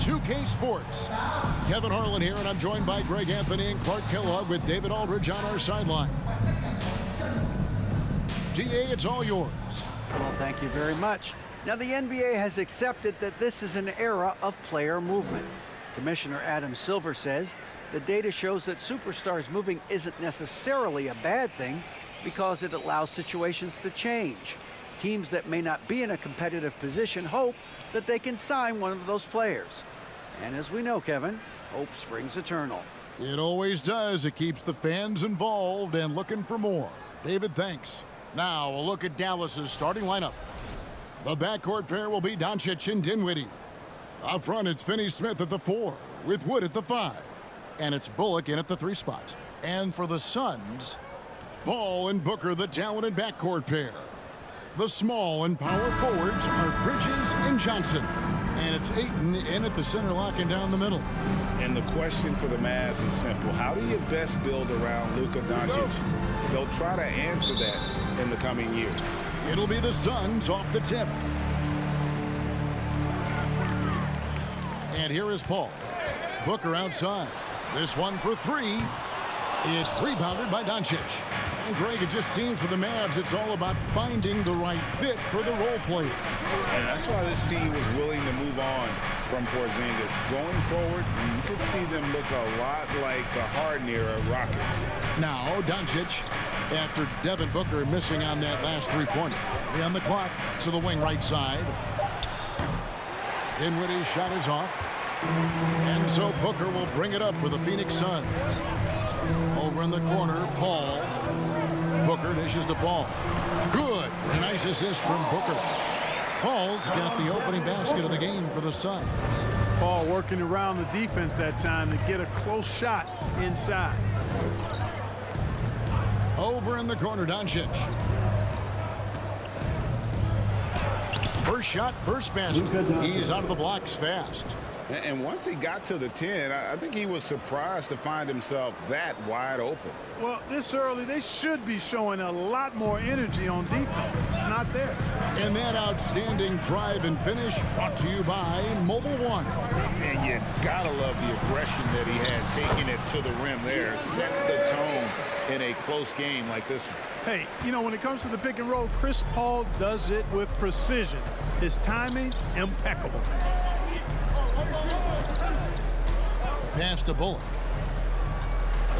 2K Sports. Kevin Harlan here, and I'm joined by Greg Anthony and Clark Kellogg with David Aldridge on our sideline. DA, it's all yours. Well, thank you very much. Now, the NBA has accepted that this is an era of player movement. Commissioner Adam Silver says the data shows that superstars moving isn't necessarily a bad thing because it allows situations to change. Teams that may not be in a competitive position hope that they can sign one of those players. And as we know, Kevin, hope springs eternal. It always does. It keeps the fans involved and looking for more. David, thanks. Now, a look at Dallas's starting lineup. The backcourt pair will be Doncic and Dinwiddie. Up front, it's Finney-Smith at the 4, with Wood at the 5. And it's Bullock in at the 3 spot. And for the Suns, Ball and Booker, the talented backcourt pair. The small and power forwards are Bridges and Johnson. And it's Ayton in at the center, locking down the middle. And the question for the Mavs is simple. How do you best build around Luka Doncic? They'll try to answer that in the coming years. It'll be the Suns off the tip. And here is Paul. Booker outside. This one for 3. It's rebounded by Doncic. And Greg, it just seems for the Mavs it's all about finding the right fit for the role player. And that's why this team was willing to move on from Porzingis. Going forward, you could see them look a lot like the Harden-era Rockets. Now, Doncic, after Devin Booker missing on that last three-pointer. On the clock to the wing right side. Dinwiddie's shot is off. And so Booker will bring it up for the Phoenix Suns. Over in the corner, Paul. Booker dishes the ball. Good. A nice assist from Booker. Paul's got the opening basket of the game for the Suns. Paul working around the defense that time to get a close shot inside. Over in the corner, Doncic. First shot, first basket. He's out of the blocks fast. And once he got to the 10, I think he was surprised to find himself that wide open. Well, this early, they should be showing a lot more energy on defense. It's not there. And that outstanding drive and finish brought to you by Mobile One. And you gotta love the aggression that he had, taking it to the rim there. Sets the tone in a close game like this one. Hey, you know, when it comes to the pick and roll, Chris Paul does it with precision. His timing, impeccable. Pass to Bullock.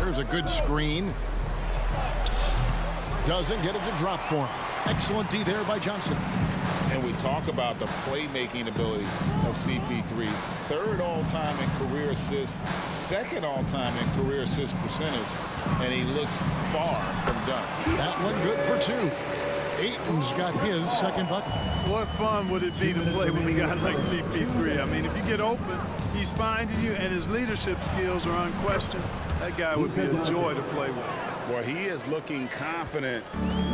There's a good screen. Doesn't get it to drop for him. Excellent D there by Johnson. And we talk about the playmaking ability of CP3. 3rd all-time in career assists, 2nd all-time in career assist percentage, and he looks far from done. That one good for 2. Ayton's got his 2nd bucket. What fun would it be to play with a guy like CP3? I mean, if you get open, he's finding you, and his leadership skills are unquestioned. That guy would be a joy to play with. Well, he is looking confident.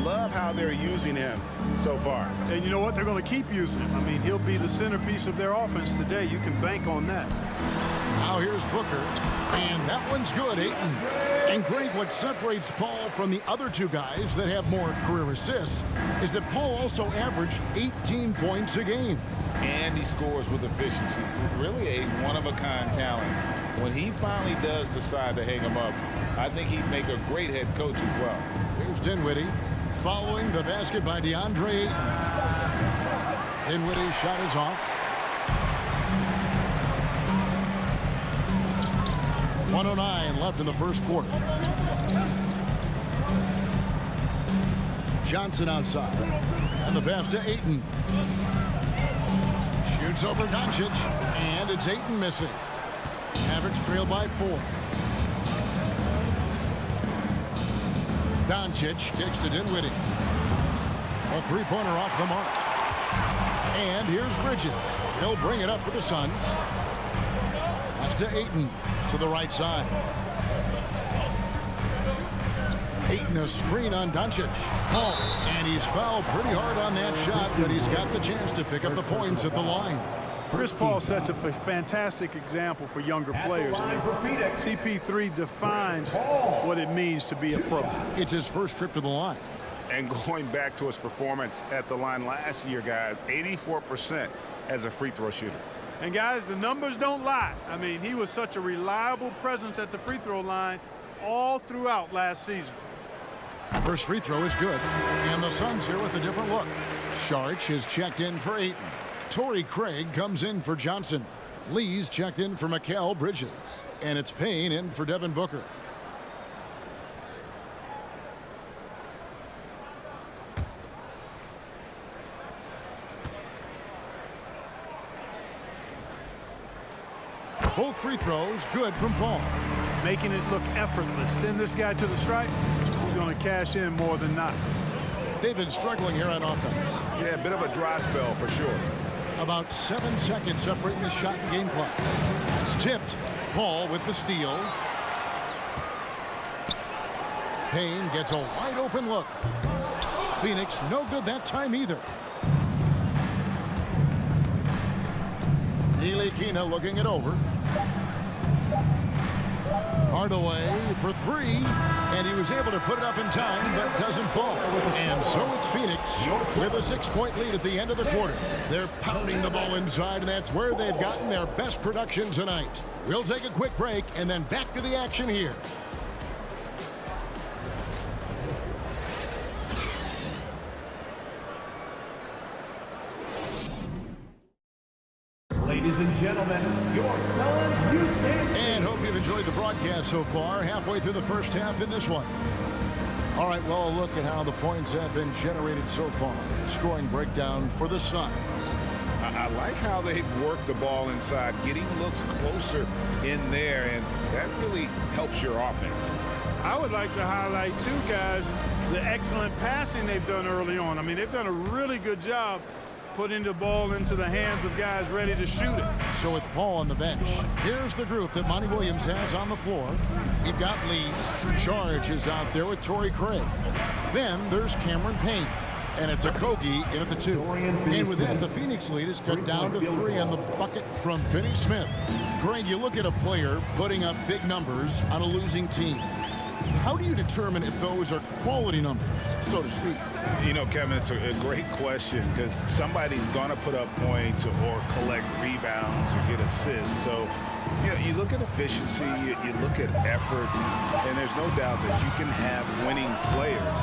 Love how they're using him so far. And you know what? They're going to keep using him. I mean, he'll be the centerpiece of their offense today. You can bank on that. Now here's Booker. And that one's good, Ayton. And Greg, what separates Paul from the other 2 guys that have more career assists is that Paul also averaged 18 points a game. And he scores with efficiency. Really a one-of-a-kind talent. When he finally does decide to hang him up, I think he'd make a great head coach as well. Here's Dinwiddie following the basket by DeAndre Ayton. Dinwiddie's shot is off. 1:09 left in the first quarter. Johnson outside. And the pass to Ayton. Shoots over Doncic. And it's Ayton missing. Mavericks trail by 4. Doncic kicks to Dinwiddie. A 3-pointer off the mark. And here's Bridges. He'll bring it up for the Suns. Pass to Ayton to the right side. Ayton a screen on Doncic. Oh, and he's fouled pretty hard on that shot, but he's got the chance to pick up the points at the line. Chris Paul sets a fantastic example for younger players. I mean, CP3 defines what it means to be a pro. It's his first trip to the line. And going back to his performance at the line last year, guys, 84% as a free throw shooter. And guys, the numbers don't lie. I mean, he was such a reliable presence at the free throw line all throughout last season. First free throw is good. And the Suns here with a different look. Sharch is checked in for Ayton. Torrey Craig comes in for Johnson. Lee's checked in for Mikal Bridges. And it's Payne in for Devin Booker. Both free throws good from Paul. Making it look effortless. Send this guy to the stripe. He's going to cash in more than not. They've been struggling here on offense. Yeah, a bit of a dry spell for sure. About 7 seconds separating the shot and game clocks. It's tipped. Paul with the steal. Payne gets a wide open look. Phoenix no good that time either. Ntilikina looking it over. Hardaway for three, and he was able to put it up in time, but doesn't fall. And so it's Phoenix with a 6-point lead at the end of the quarter. They're pounding the ball inside, and that's where they've gotten their best production tonight. We'll take a quick break and then back to the action here. Ladies and gentlemen, your Suns Youth Dance. And hope you've enjoyed the broadcast so far. Halfway through the first half in this one. All right, well, look at how the points have been generated so far. Scoring breakdown for the Suns. I like how they've worked the ball inside, getting looks closer in there, and that really helps your offense. I would like to highlight, too, guys, the excellent passing they've done early on. I mean, they've done a really good job putting the ball into the hands of guys ready to shoot it. So with Paul on the bench, here's the group that Monty Williams has on the floor. We've got Lee. Sharch is out there with Torrey Craig. Then there's Cameron Payne. And it's Okogie in at the 2. And with that, the Phoenix lead is cut down to 3 on the bucket from Finney Smith. Greg, you look at a player putting up big numbers on a losing team. How do you determine if those are quality numbers, so to speak? You know, Kevin, it's a great question because somebody's going to put up points or collect rebounds or get assists. So, you know, you look at efficiency, you look at effort, and there's no doubt that you can have winning players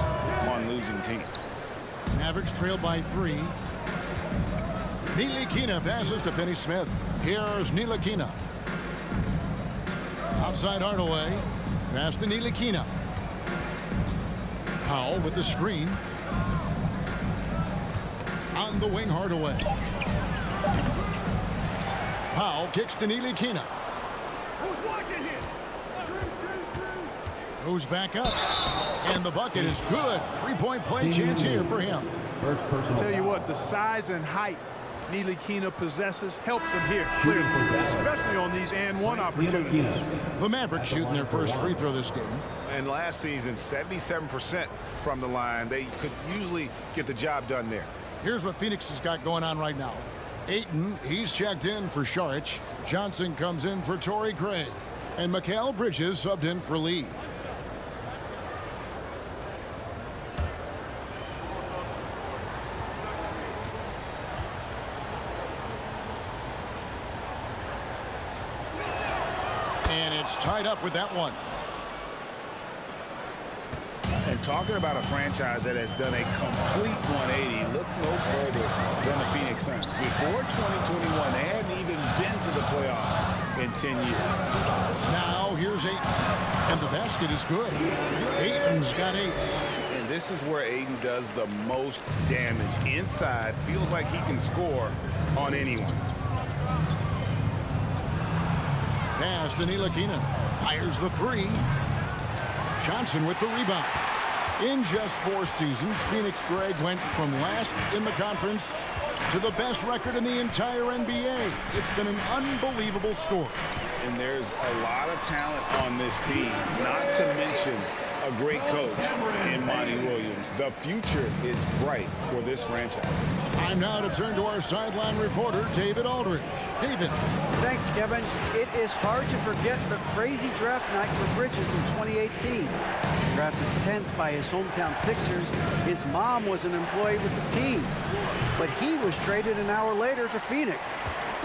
on losing teams. Mavericks trail by 3. Ntilikina passes to Finney Smith. Here's Ntilikina. Outside Hardaway. Pass to Ntilikina. Powell with the screen. On the wing, Hardaway. Powell kicks to Ntilikina. Who's watching here? Goes back up. And the bucket is good. 3-point play chance here for him. First person. Tell you what, the size and height Ntilikina possesses helps him here, clearly, especially on these and-one opportunities. The Mavericks shooting their first free throw this game. And last season, 77% from the line. They could usually get the job done there. Here's what Phoenix has got going on right now. Ayton, he's checked in for Sharch. Johnson comes in for Torrey Craig. And Mikal Bridges subbed in for Lee. And it's tied up with that one. And talking about a franchise that has done a complete 180, look no further than the Phoenix Suns. Before 2021, they hadn't even been to the playoffs in 10 years. Now here's Ayton. And the basket is good. Ayton's got 8. And this is where Ayton does the most damage. Inside, feels like he can score on anyone. Pass to Ntilikina. Fires the 3. Johnson with the rebound. In just 4 seasons, Phoenix Greg went from last in the conference to the best record in the entire NBA. It's been an unbelievable story. And there's a lot of talent on this team, not to mention a great coach in Monty Williams. The future is bright for this franchise. Time now to turn to our sideline reporter, David Aldridge. David. Thanks, Kevin. It is hard to forget the crazy draft night for Bridges in 2018. Drafted 10th by his hometown Sixers, his mom was an employee with the team. But he was traded an hour later to Phoenix.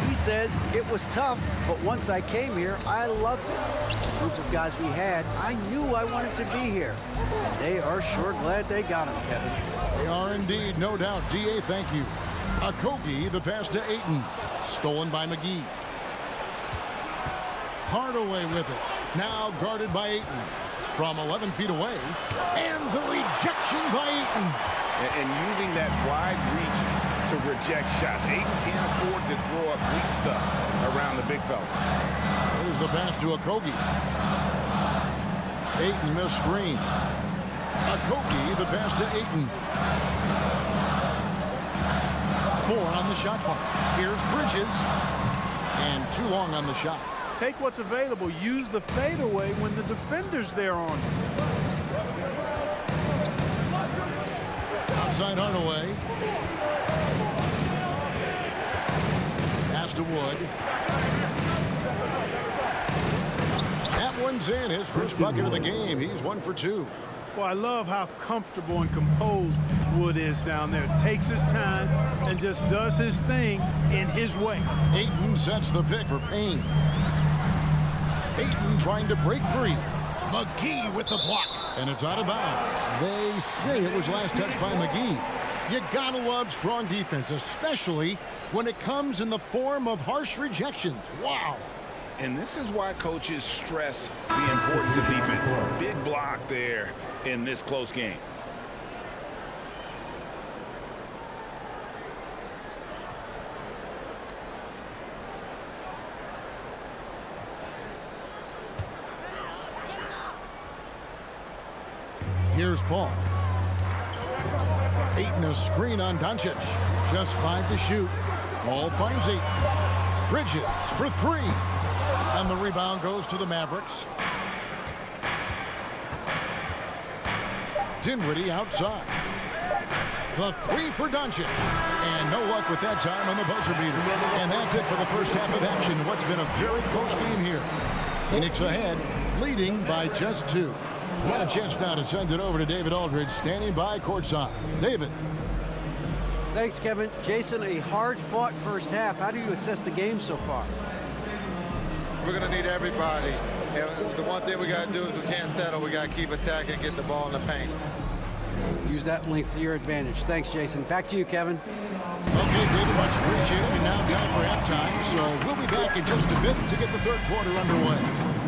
He says it was tough, but once I came here, I loved it. The group of guys we had, I knew I wanted to be here. And they are sure glad they got him, Kevin. They are indeed, no doubt. D.A., thank you. Okogie, the pass to Ayton. Stolen by McGee. Hardaway with it. Now guarded by Ayton. From 11 feet away. And the rejection by Ayton. And using that wide reach to reject shots. Ayton can't afford to throw up weak stuff around the big fella. Here's the pass to Okogie. Ayton missed screen. Okogie, the pass to Ayton. 4 on the shot clock. Here's Bridges. And too long on the shot. Take what's available. Use the fadeaway when the defender's there on you. Outside Hardaway. Pass to Wood. That one's in. His first bucket of the game. He's 1 for 2. Well, I love how comfortable and composed Wood is down there. Takes his time and just does his thing in his way. Ayton sets the pick for Payne. Ayton trying to break free. McGee with the block. And it's out of bounds. They say it was last touched by McGee. You gotta love strong defense, especially when it comes in the form of harsh rejections. Wow. And this is why coaches stress the importance of defense. Big block there in this close game. Here's Paul. Ayton a screen on Doncic. Just 5 to shoot. Paul finds Ayton. Bridges for 3. And the rebound goes to the Mavericks. Dinwiddie outside. The 3 for Doncic. And no luck with that time on the buzzer beater. And that's it for the first half of action. What's been a very close game here. Phoenix ahead, leading by just 2. Got a chance now to send it over to David Aldridge, standing by courtside. David. Thanks, Kevin. Jason, a hard-fought first half. How do you assess the game so far? We're going to need everybody. And the one thing we got to do is we can't settle. We got to keep attacking and get the ball in the paint. Use that length to your advantage. Thanks, Jason. Back to you, Kevin. Okay, David, much appreciated. And now time for halftime. So we'll be back in just a bit to get the third quarter underway.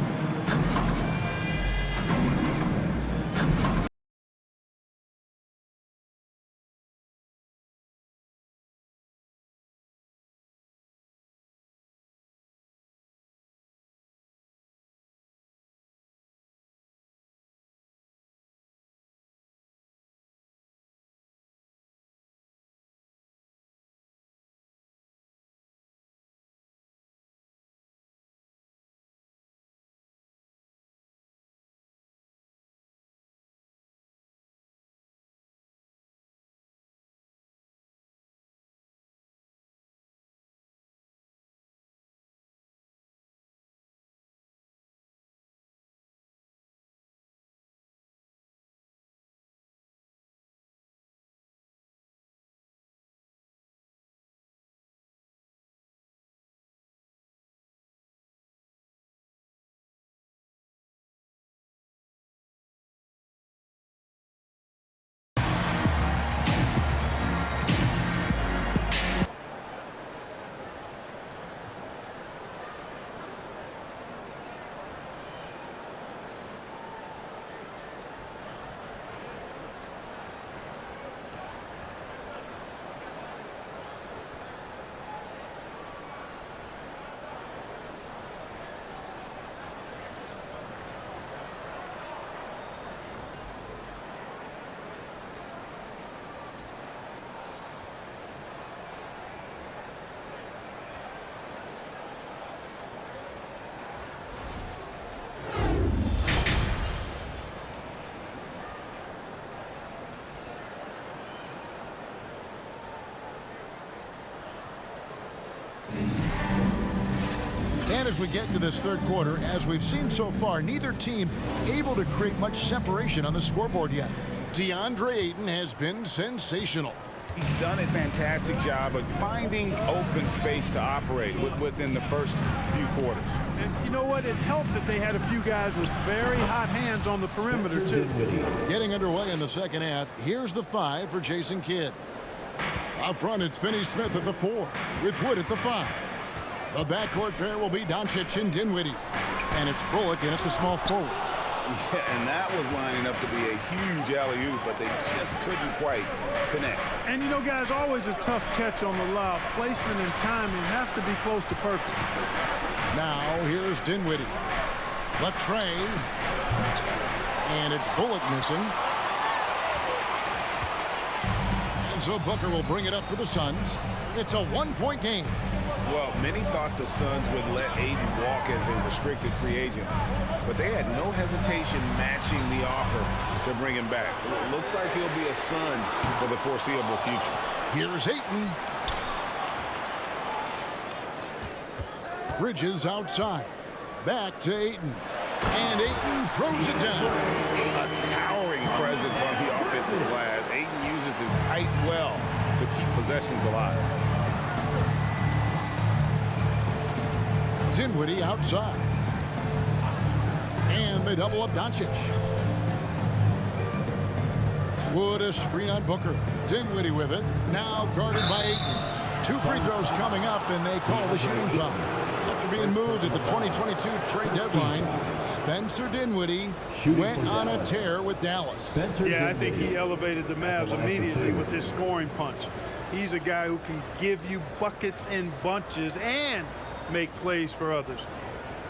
And as we get into this third quarter, as we've seen so far, neither team able to create much separation on the scoreboard yet. DeAndre Ayton has been sensational. He's done a fantastic job of finding open space to operate within the first few quarters. And you know what? It helped that they had a few guys with very hot hands on the perimeter, too. Getting underway in the second half. Here's the 5 for Jason Kidd. Up front, it's Finney-Smith at the 4, with Wood at the 5. The backcourt pair will be Doncic and Dinwiddie. And it's Bullock in at the small forward. Yeah, and that was lining up to be a huge alley-oop, but they just couldn't quite connect. And, you know, guys, always a tough catch on the lob. Placement and timing have to be close to perfect. Now, here's Dinwiddie. Latre. And it's Bullock missing. And so Booker will bring it up for the Suns. It's a one-point game. Well, many thought the Suns would let Ayton walk as a restricted free agent, but they had no hesitation matching the offer to bring him back. It looks like he'll be a Sun for the foreseeable future. Here's Ayton. Bridges outside. Back to Ayton. And Ayton throws it down. A towering presence on the offensive glass. Ayton uses his height well to keep possessions alive. Dinwiddie outside. And they double up Doncic. Wood a screen on Booker. Dinwiddie with it. Now guarded by Ayton. 2 free throws coming up, and they call the shooting foul. After being moved at the 2022 trade deadline, Spencer Dinwiddie went on a tear with Dallas. Yeah, I think he elevated the Mavs immediately with his scoring punch. He's a guy who can give you buckets in bunches and make plays for others.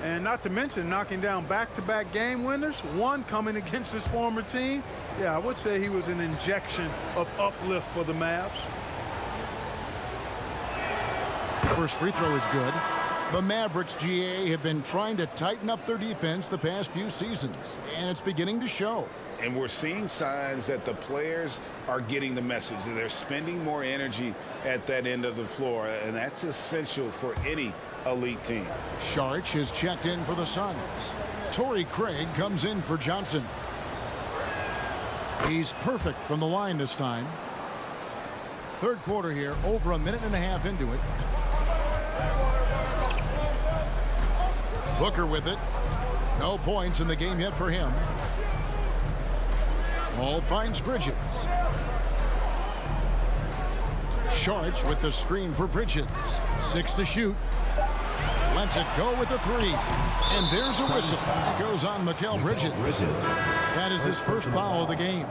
And not to mention knocking down back-to-back game winners, one coming against his former team. Yeah, I would say he was an injection of uplift for the Mavs. The first free throw is good. The Mavericks, GA, have been trying to tighten up their defense the past few seasons, and it's beginning to show. And we're seeing signs that the players are getting the message, that they're spending more energy at that end of the floor, and that's essential for any elite team. Saric has checked in for the Suns. Torrey Craig comes in for Johnson. He's perfect from the line this time. Third quarter here, over a minute and a half into it. Booker with it. No points in the game yet for him. Ball finds Bridges. Saric with the screen for Bridges. 6 to shoot. Lets it go with the 3. And there's a whistle. It goes on Mikal Bridges. That is his first foul of the game.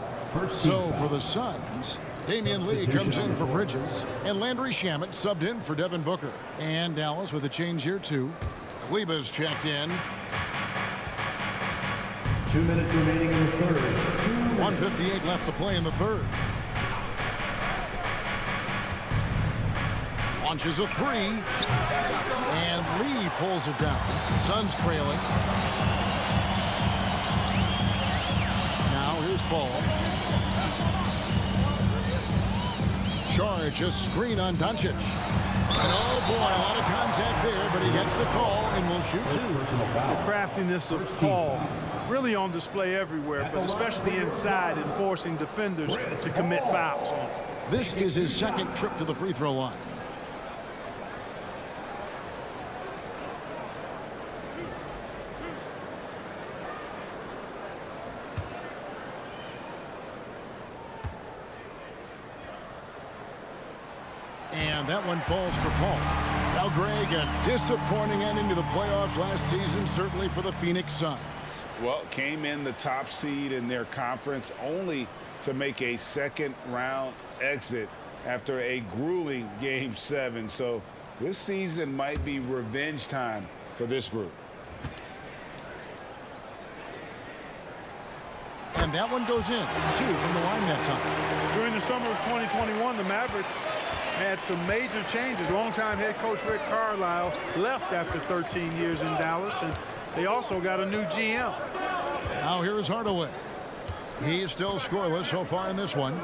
So for the Suns, Damian Lee comes in for Bridges. And Landry Shamet subbed in for Devin Booker. And Dallas with a change here too. Kleba's checked in. 2 minutes remaining in the third. 1:58 left to play in the third. Launches a 3. And Lee pulls it down. Suns trailing. Now here's Paul. Charge a screen on Doncic. And oh boy, a lot of contact there, but he gets the call and will shoot 2. The craftiness of Paul really on display everywhere, but especially inside and forcing defenders to commit fouls. This is his second trip to the free throw line. And that one falls for Paul. Now, Greg, a disappointing ending to the playoffs last season, certainly for the Phoenix Suns. Well, came in the top seed in their conference only to make a second-round exit after a grueling Game 7. So this season might be revenge time for this group. And that one goes in, 2 from the line that time. During the summer of 2021, the Mavericks had some major changes. Longtime head coach Rick Carlisle left after 13 years in Dallas, and they also got a new GM. Now here is Hardaway. He is still scoreless so far in this one.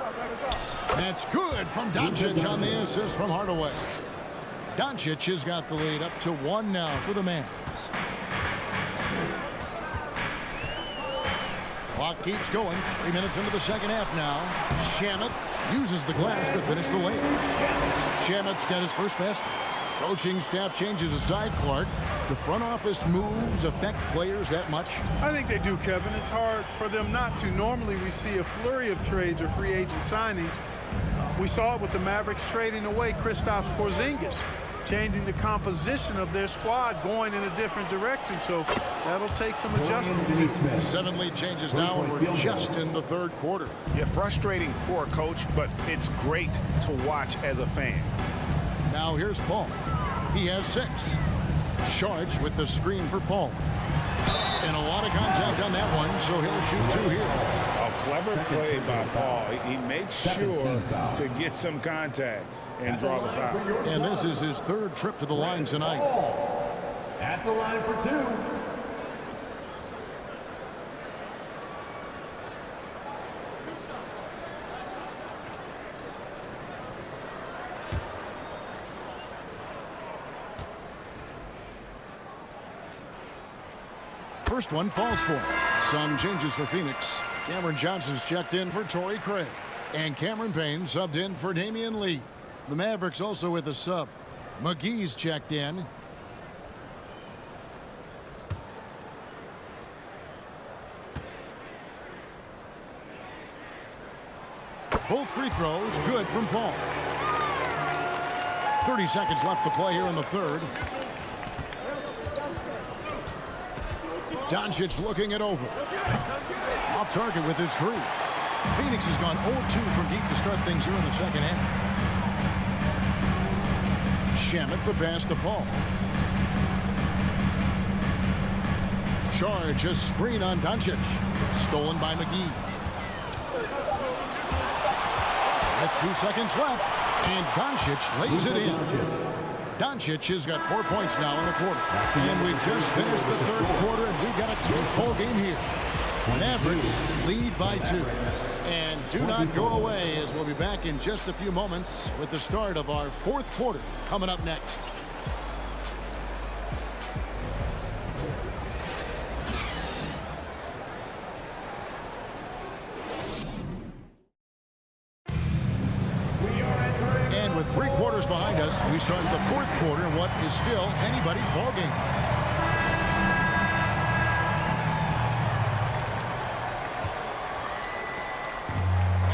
That's good from Doncic on the assist from Hardaway. Doncic has got the lead up to 1 now for the Mavs. Clock keeps going. 3 minutes into the second half now. Shamet uses the glass to finish the layup. Shamet's got his first basket. Coaching staff changes aside, Clark. The front office moves affect players that much? I think they do, Kevin. It's hard for them not to. Normally we see a flurry of trades or free agent signings. We saw it with the Mavericks trading away Kristaps Porzingis, changing the composition of their squad, going in a different direction. So that'll take some adjustments. 7 lead changes now, and we're just in the third quarter. Yeah, frustrating for a coach, but it's great to watch as a fan. Now here's Paul. He has 6. Charged with the screen for Paul. And a lot of contact on that one, so he'll shoot 2 here. A clever play by Paul. He made sure to get some contact and draw the foul. And this is his 3rd trip to the line tonight. At the line for 2. First one falls for him. Some changes for Phoenix. Cameron Johnson's checked in for Torrey Craig. And Cameron Payne subbed in for Damian Lee. The Mavericks also with a sub. McGee's checked in. Both free throws good from Paul. 30 seconds left to play here in the third. Doncic looking it over. Off target with his 3. Phoenix has gone 0-2 from deep to start things here in the second half. Shamet the pass to Paul. Charge a screen on Doncic. Stolen by McGee. With 2 seconds left, and Doncic lays it in. Doncic has got 4 points now in the quarter. And we just finished the third quarter, and we've got a tight ball game here. Mavericks lead by 2. And do not go away, as we'll be back in just a few moments with the start of our 4th quarter coming up next. And with 3 quarters behind us, we start the 4th quarter in what is still anybody's ball game.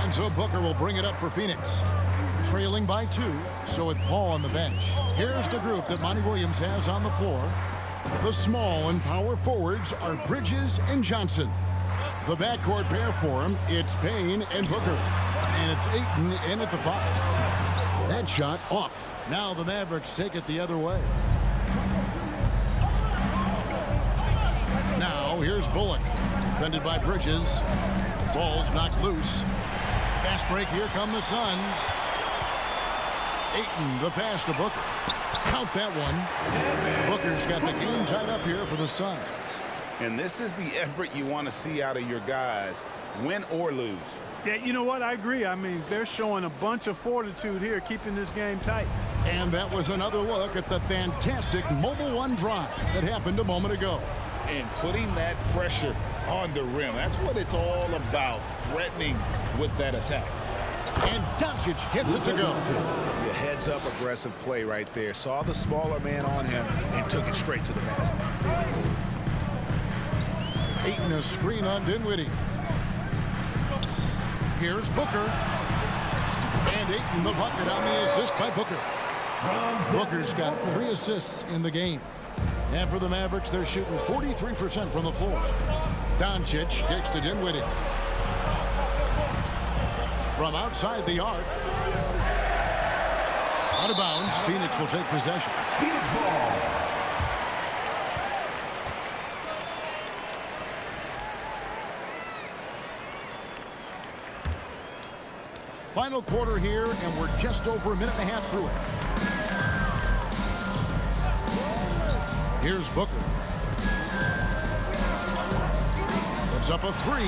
And so Booker will bring it up for Phoenix. Trailing by 2, so with Paul on the bench. Here's the group that Monty Williams has on the floor. The small and power forwards are Bridges and Johnson. The backcourt pair for him, it's Payne and Booker. And it's Ayton in at the 5. That shot off. Now the Mavericks take it the other way. Now here's Bullock. Defended by Bridges. Ball's knocked loose. Fast break, here come the Suns. Ayton, the pass to Booker. Count that one. Booker's got the game tied up here for the Suns. And this is the effort you want to see out of your guys, win or lose. Yeah, you know what? I agree. I mean, they're showing a bunch of fortitude here, keeping this game tight. And that was another look at the fantastic Mobile One drive that happened a moment ago. And putting that pressure on the rim. That's what it's all about, threatening with that attack. And Doncic gets it to go. Your heads-up aggressive play right there. Saw the smaller man on him and took it straight to the basket. Ayton a screen on Dinwiddie. Here's Booker. And Ayton the bucket on the assist by Booker. Booker's got 3 assists in the game. And for the Mavericks, they're shooting 43% from the floor. Doncic kicks to Dinwiddie. From outside the arc. Out of bounds, Phoenix will take possession. Phoenix ball. Final quarter here, and we're just over a minute and a half through it. Here's Booker. Puts up a 3.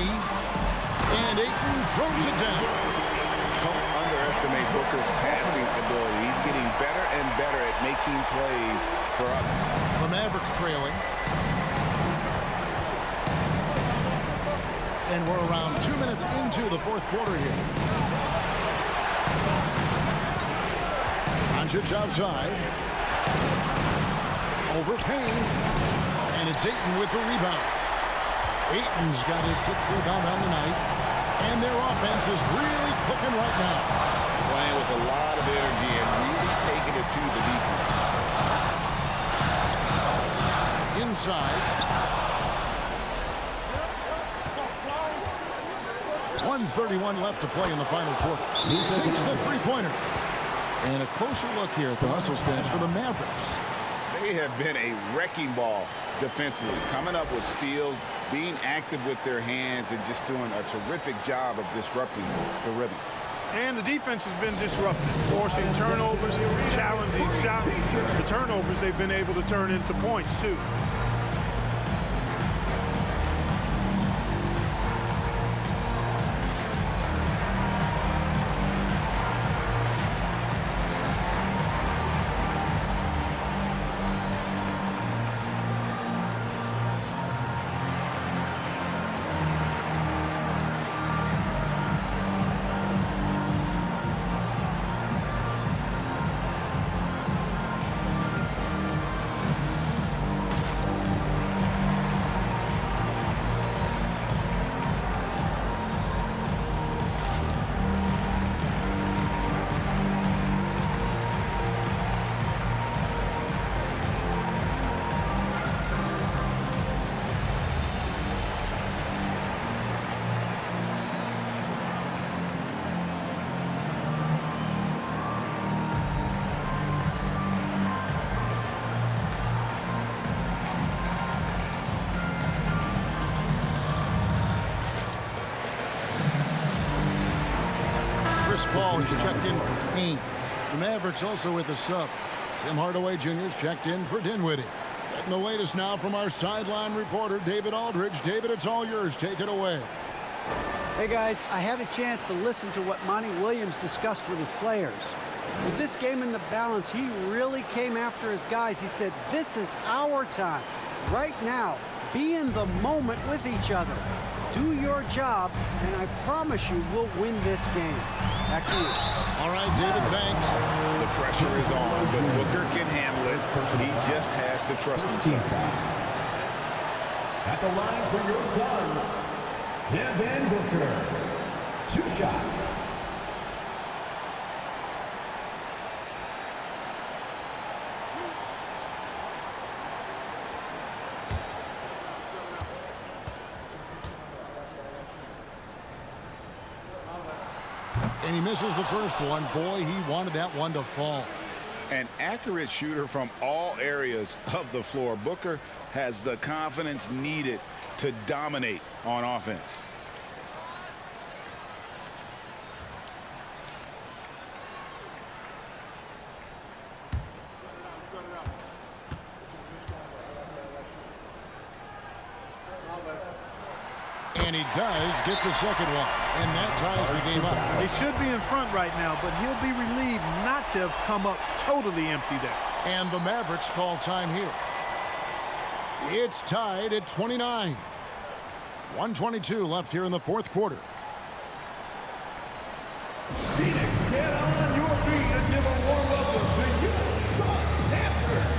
And Ayton throws it down. Don't underestimate Booker's passing ability. He's getting better and better at making plays for others. The Mavericks trailing. And we're around 2 minutes into the 4th quarter here. Doncic outside. Over Payne. And it's Ayton with the rebound. Ayton's got his 6th rebound on the night. And their offense is really clicking right now. Playing with a lot of energy and really taking it to the defense. Inside. 1:31 left to play in the final quarter. He sinks the three-pointer. And a closer look here at the hustle stats for the Mavericks. They have been a wrecking ball defensively, coming up with steals, being active with their hands, and just doing a terrific job of disrupting the rhythm. And the defense has been disruptive, forcing turnovers, challenging shots. The turnovers they've been able to turn into points, too. Chris Paul is checked in for Payne. The Mavericks also with a sub. Tim Hardaway Jr. is checked in for Dinwiddie. Getting the latest now from our sideline reporter, David Aldridge. David, it's all yours. Take it away. Hey guys, I had a chance to listen to what Monty Williams discussed with his players. With this game in the balance, he really came after his guys. He said, this is our time. Right now, be in the moment with each other. Do your job, and I promise you we'll win this game. Back to you. All right, David, thanks. The pressure is on, but Booker can handle it. He just has to trust himself. At the line for your Suns, Devin Booker. 2 shots. And he misses the first one. Boy, he wanted that one to fall. An accurate shooter from all areas of the floor. Booker has the confidence needed to dominate on offense. And he does get the second one. And that ties the game up. They should be in front right now, but he'll be relieved not to have come up totally empty there. And the Mavericks call time here. It's tied at 29. 1:22 left here in the fourth quarter. Phoenix, get on your feet and give a warm welcome to your Suns Mavericks.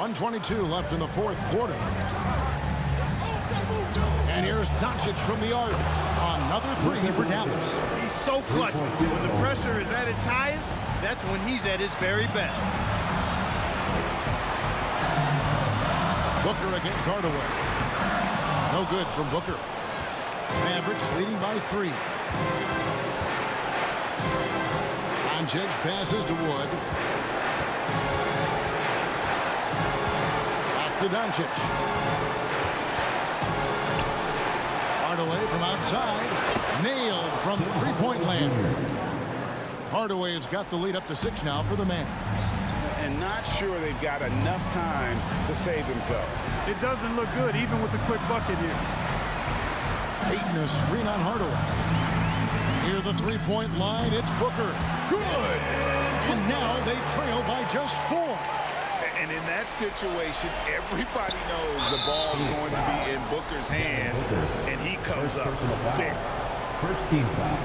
1:22 left in the fourth quarter. And here's Doncic from the arc. Another three for Dallas. He's so clutch. When the pressure is at its highest, that's when he's at his very best. Booker against Hardaway. No good from Booker. Mavericks leading by 3. Doncic passes to Wood. Back to Doncic. Hardaway from outside. Nailed from three-point land. Hardaway has got the lead up to 6 now for the Mavs. And not sure they've got enough time to save themselves. It doesn't look good, even with a quick bucket here. Ayton a screen on Hardaway. Near the three-point line, it's Booker. Good! And now they trail by just 4. And in that situation, everybody knows the ball's going to be in Booker's hands, and he comes up big. First team foul.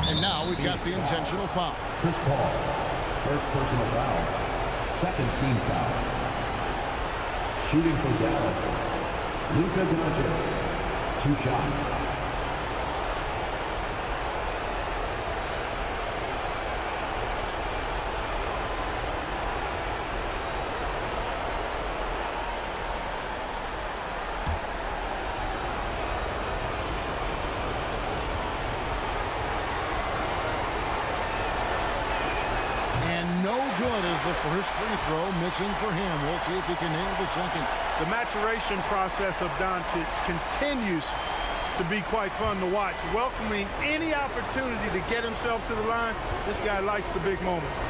And now we've got the intentional foul. Chris Paul. First personal foul. Second team foul. Shooting for Dallas. Luka Doncic. 2 shots. The first free throw missing for him. We'll see if he can nail the second. The maturation process of Doncic continues to be quite fun to watch. Welcoming any opportunity to get himself to the line. This guy likes the big moments.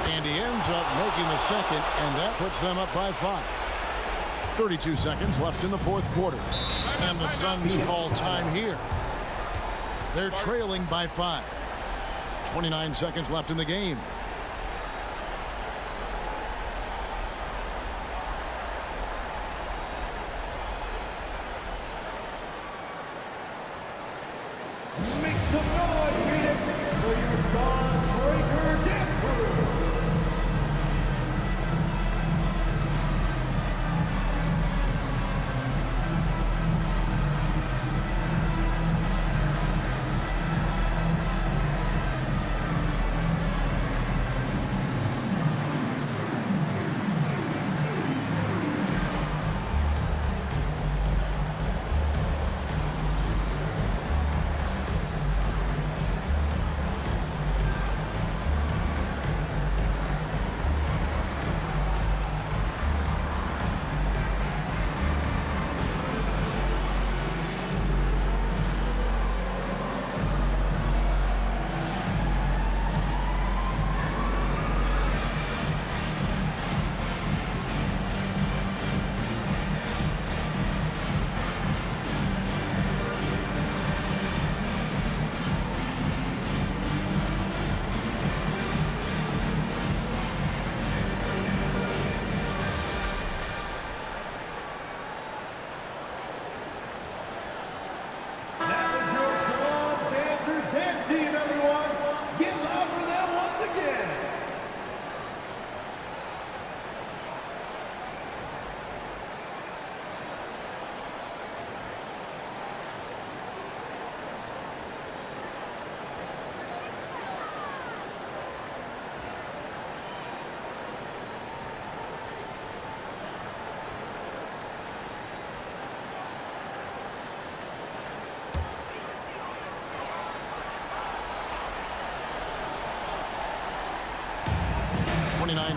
And he ends up making the second, and that puts them up by 5. 32 seconds left in the fourth quarter. And the Suns call time here. They're trailing by 5. 29 seconds left in the game. Make some noise, Phoenix, for your Dawnbreaker Dance Crew.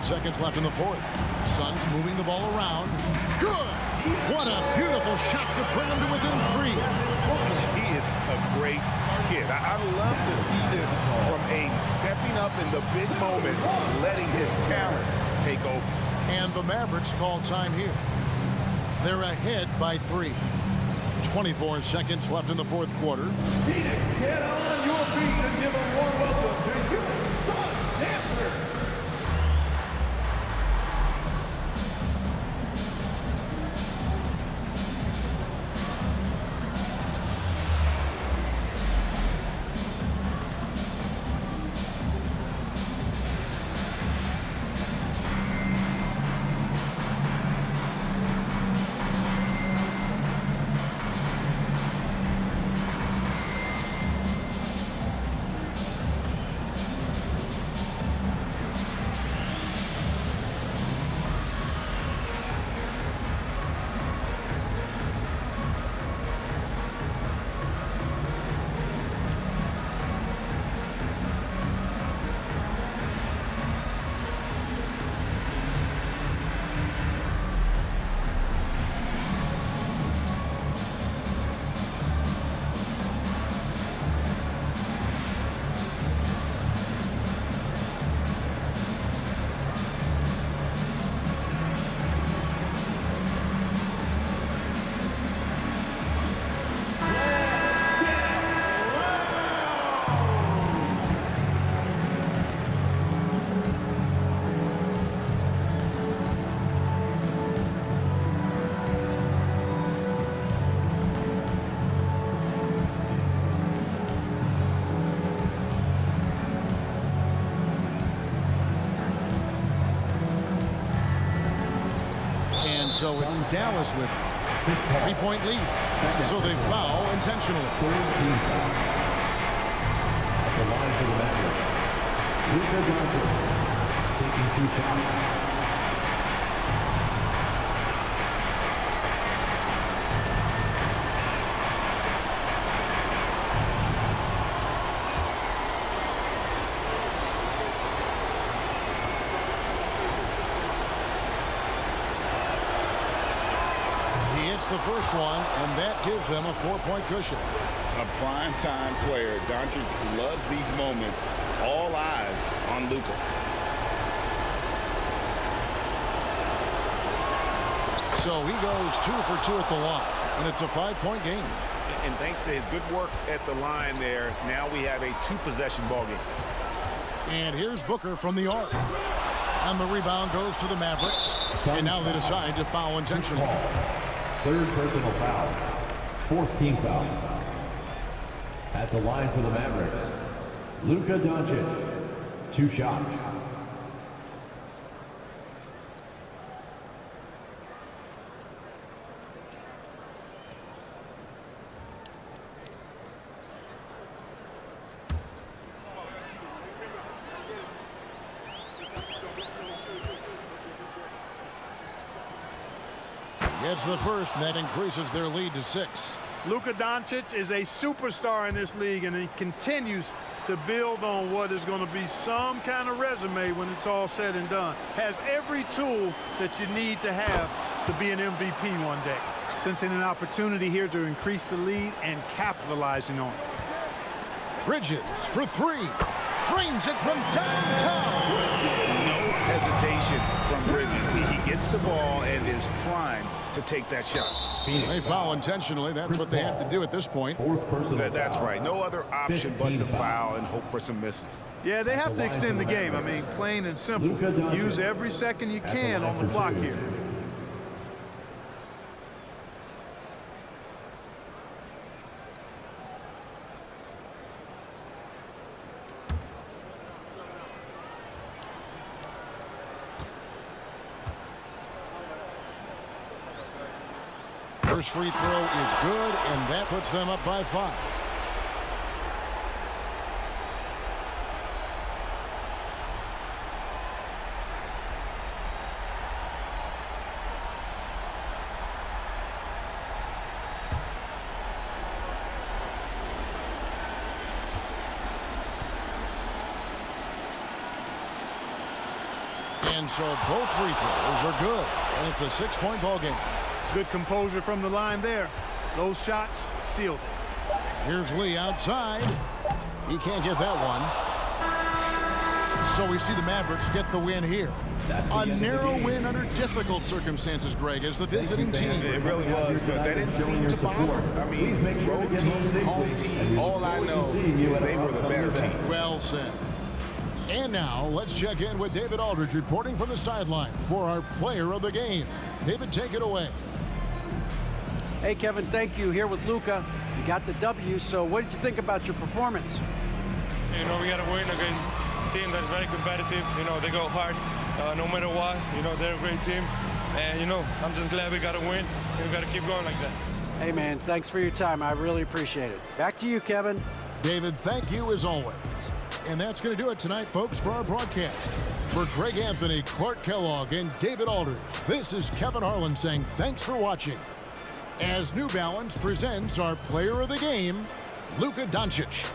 Seconds left in the fourth. Suns moving the ball around. Good! What a beautiful shot to bring him to within 3. He is a great kid. I love to see this from a stepping up in the big moment, letting his talent take over. And the Mavericks call time here. They're ahead by 3. 24 seconds left in the fourth quarter. Phoenix, get on your feet and give a warm welcome to your Sun Dancers. So it's Dallas with it. 3-point lead. So they foul intentionally. Third team foul. At the line for the Mavericks, Luka Doncic taking 2 shots. The first one, and that gives them a 4-point cushion. A prime-time player. Doncic loves these moments. All eyes on Luka. So he goes 2 for 2 at the line, and it's a 5-point game. And thanks to his good work at the line there, now we have a 2-possession ball game. And here's Booker from the arc. And the rebound goes to the Mavericks. And now they decide to foul intentionally. Third personal foul. 4th team foul. At the line for the Mavericks, Luka Doncic. 2 shots. Gets the first, and that increases their lead to 6. Luka Doncic is a superstar in this league, and he continues to build on what is going to be some kind of resume when it's all said and done. Has every tool that you need to have to be an MVP one day. Sensing an opportunity here to increase the lead and capitalizing on it. Bridges for 3. Frames it from downtown. No hesitation from Bridges. He gets the ball and is primed to take that shot. They foul intentionally. That's what they have to do at this point. That's right. No other option but to foul and hope for some misses. Yeah, they have to extend the game. I mean, plain and simple. Use every second you can on the clock here. First free throw is good, and that puts them up by 5. And so both free throws are good, and it's a 6-point ball game. Good composure from the line there. Those shots sealed it. Here's Lee outside. He can't get that one. So we see the Mavericks get the win here. A narrow win under difficult circumstances, Greg, as the visiting team. It really was, but that didn't seem to bother. I mean, road team, home team, all I know is they were the better team. Well said. And now let's check in with David Aldridge reporting from the sideline for our player of the game. David, take it away. Hey, Kevin, thank you. Here with Luka. You got the W, so what did you think about your performance? You know, we got to win against a team that is very competitive. You know, they go hard no matter what. You know, they're a great team. And, you know, I'm just glad we got to win. And we got to keep going like that. Hey, man, thanks for your time. I really appreciate it. Back to you, Kevin. David, thank you as always. And that's going to do it tonight, folks, for our broadcast. For Greg Anthony, Clark Kellogg, and David Aldridge, this is Kevin Harlan saying thanks for watching. As New Balance presents our player of the game, Luka Doncic.